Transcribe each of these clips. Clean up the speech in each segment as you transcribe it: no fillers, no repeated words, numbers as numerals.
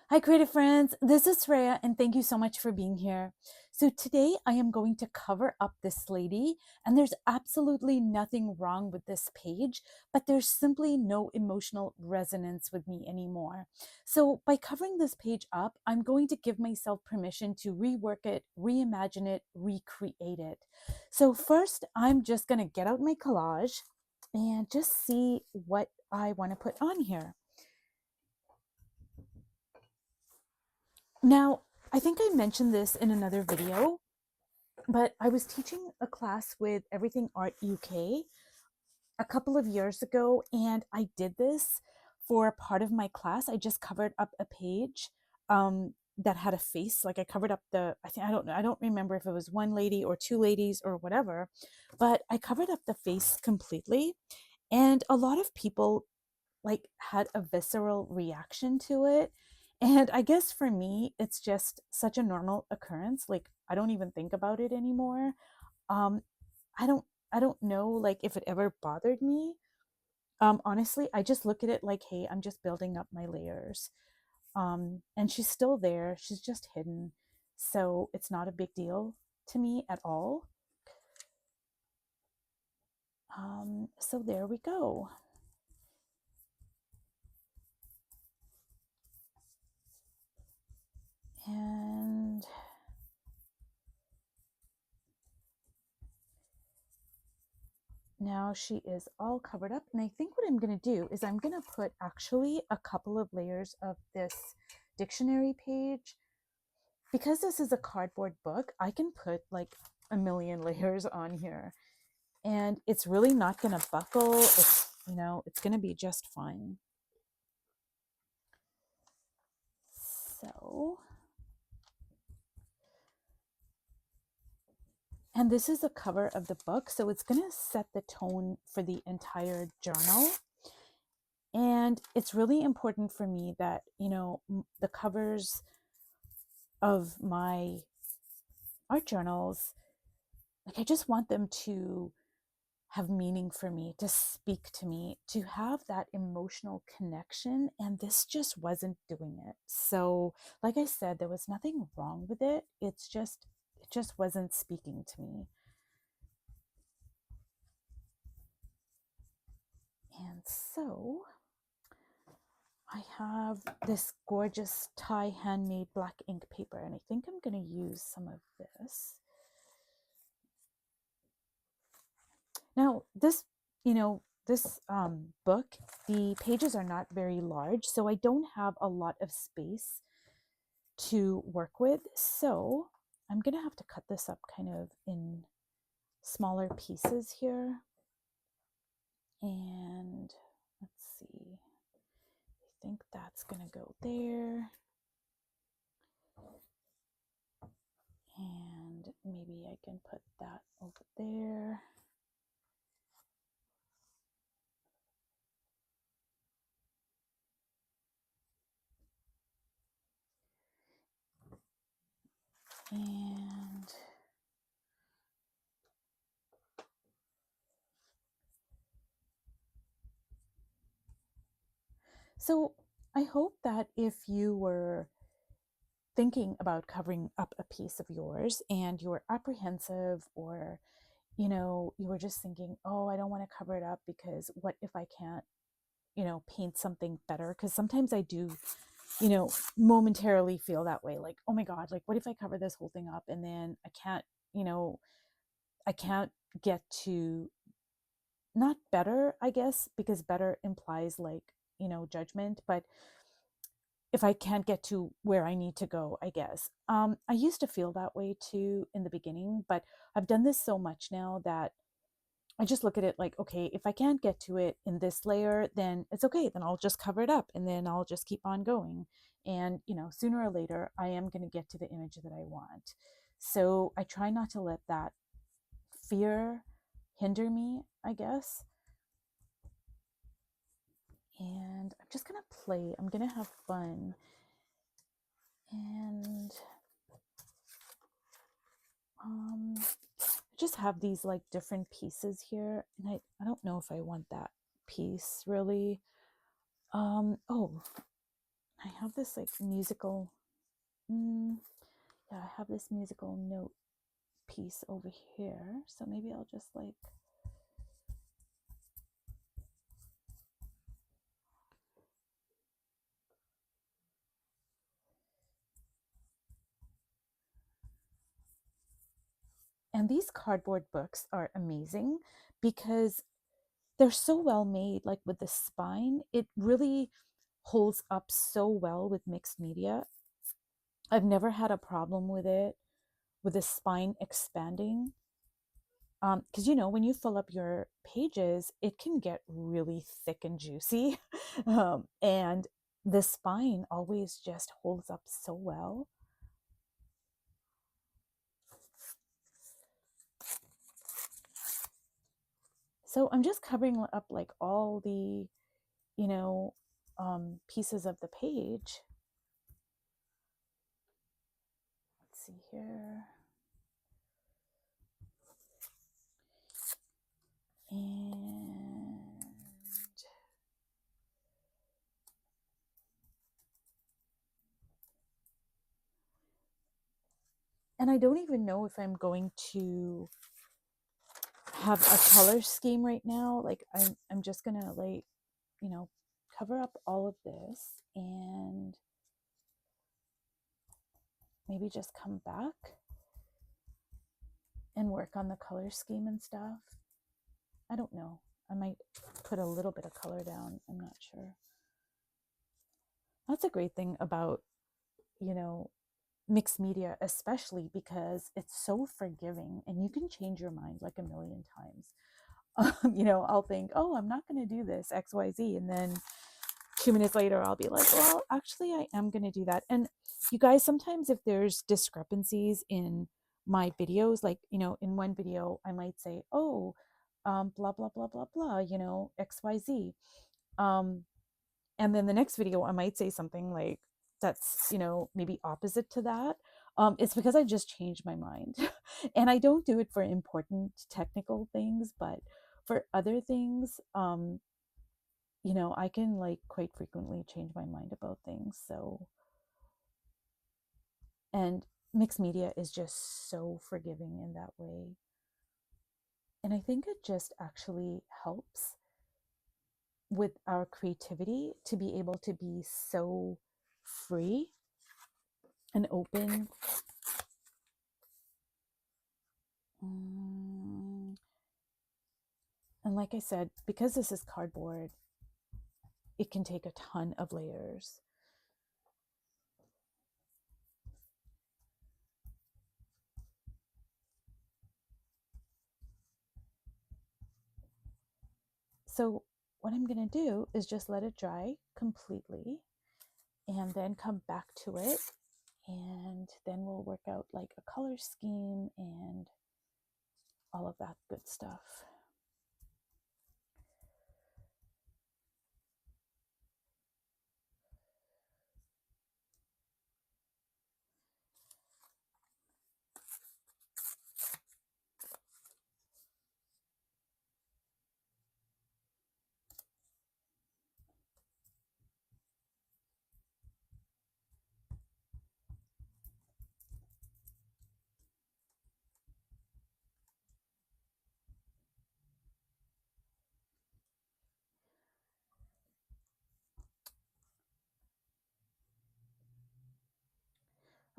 Hi, creative friends. This is Freya, and thank you so much for being here. So, today I am going to cover up this lady, and there's absolutely nothing wrong with this page, but there's simply no emotional resonance with me anymore. So, by covering this page up, I'm going to give myself permission to rework it, reimagine it, recreate it. So, first, I'm just going to get out my collage and just see what I want to put on here. Now, I think I mentioned this in another video, but I was teaching a class with Everything Art UK a couple of years ago, and I did this for part of my class. I just covered up a page that had a face. Like I covered up I don't remember if it was one lady or two ladies or whatever, but I covered up the face completely. And a lot of people like had a visceral reaction to it. And I guess for me, it's just such a normal occurrence. Like I don't even think about it anymore. Um, I don't I don't know like if it ever bothered me. Honestly, I just look at it like, hey, I'm just building up my layers. And she's still there. She's just hidden. So it's not a big deal to me at all. So there we go. And now she is all covered up. And I think what I'm going to do is I'm going to put actually a couple of layers of this dictionary page. Because this is a cardboard book, I can put like a million layers on here. And it's really not going to buckle. It's going to be just fine. So, and this is the cover of the book. So it's going to set the tone for the entire journal. And it's really important for me that, the covers of my art journals, like I just want them to have meaning for me, to speak to me, to have that emotional connection. And this just wasn't doing it. So, like I said, there was nothing wrong with it. It just wasn't speaking to me. And so I have this gorgeous Thai handmade black ink paper, and I think I'm going to use some of this. Now, this book, the pages are not very large, so I don't have a lot of space to work with. So I'm going to have to cut this up kind of in smaller pieces here. And let's see, I think that's going to go there. And maybe I can put that over there. And so I hope that if you were thinking about covering up a piece of yours and you were apprehensive, or you were just thinking, oh, I don't want to cover it up because what if I can't paint something better? Because sometimes I do momentarily feel that way, like, oh my god, like what if I cover this whole thing up and then you know I can't get to, not better, I guess, because better implies like judgment, but if I can't get to where I need to go, I guess. I used to feel that way too in the beginning, but I've done this so much now that I just look at it like, okay, if I can't get to it in this layer, then it's okay. Then I'll just cover it up and then I'll just keep on going. And, sooner or later, I am going to get to the image that I want. So I try not to let that fear hinder me, I guess. And I'm just going to play. I'm going to have fun. And I just have these like different pieces here. And I don't know if I want that piece really. Oh, I have this like musical, yeah, I have this musical note piece over here. So maybe I'll just like, and these cardboard books are amazing because they're so well made. Like with the spine, it really holds up so well with mixed media. I've never had a problem with it, with the spine expanding. Because you know, when you fill up your pages, it can get really thick and juicy. And the spine always just holds up so well. So I'm just covering up like all the, you know, pieces of the page. Let's see here. And I don't even know if I'm going to have a color scheme right now. Like I'm just gonna like, you know, cover up all of this and maybe just come back and work on the color scheme and stuff. I don't know. I might put a little bit of color down. I'm not sure. That's a great thing about, you know, mixed media, especially because it's so forgiving and you can change your mind like a million times. You know, I'll think, oh, I'm not going to do this XYZ. And then 2 minutes later, I'll be like, well, actually, I am going to do that. And you guys, sometimes if there's discrepancies in my videos, like, you know, in one video, I might say, oh, blah, blah, blah, blah, blah, you know, XYZ. And then the next video, I might say something like that's, you know, maybe opposite to that. It's because I just changed my mind. And I don't do it for important technical things, but for other things, you know, I can like quite frequently change my mind about things. So, and mixed media is just so forgiving in that way. And I think it just actually helps with our creativity to be able to be so free and open. And like I said, because this is cardboard, it can take a ton of layers. So what I'm going to do is just let it dry completely and then come back to it. And then we'll work out like a color scheme and all of that good stuff.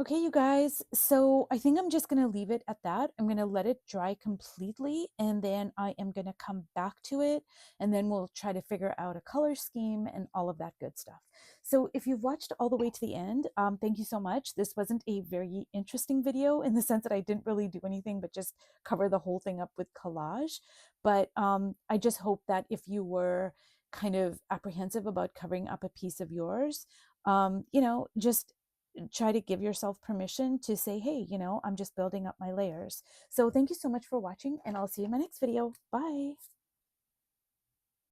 Okay, you guys, so I think I'm just going to leave it at that. I'm going to let it dry completely, and then I am going to come back to it, and then we'll try to figure out a color scheme and all of that good stuff. So if you've watched all the way to the end, thank you so much. This wasn't a very interesting video in the sense that I didn't really do anything but just cover the whole thing up with collage. But I just hope that if you were kind of apprehensive about covering up a piece of yours, you know, just try to give yourself permission to say, hey, you know, I'm just building up my layers. So thank you so much for watching, and I'll see you in my next video. Bye.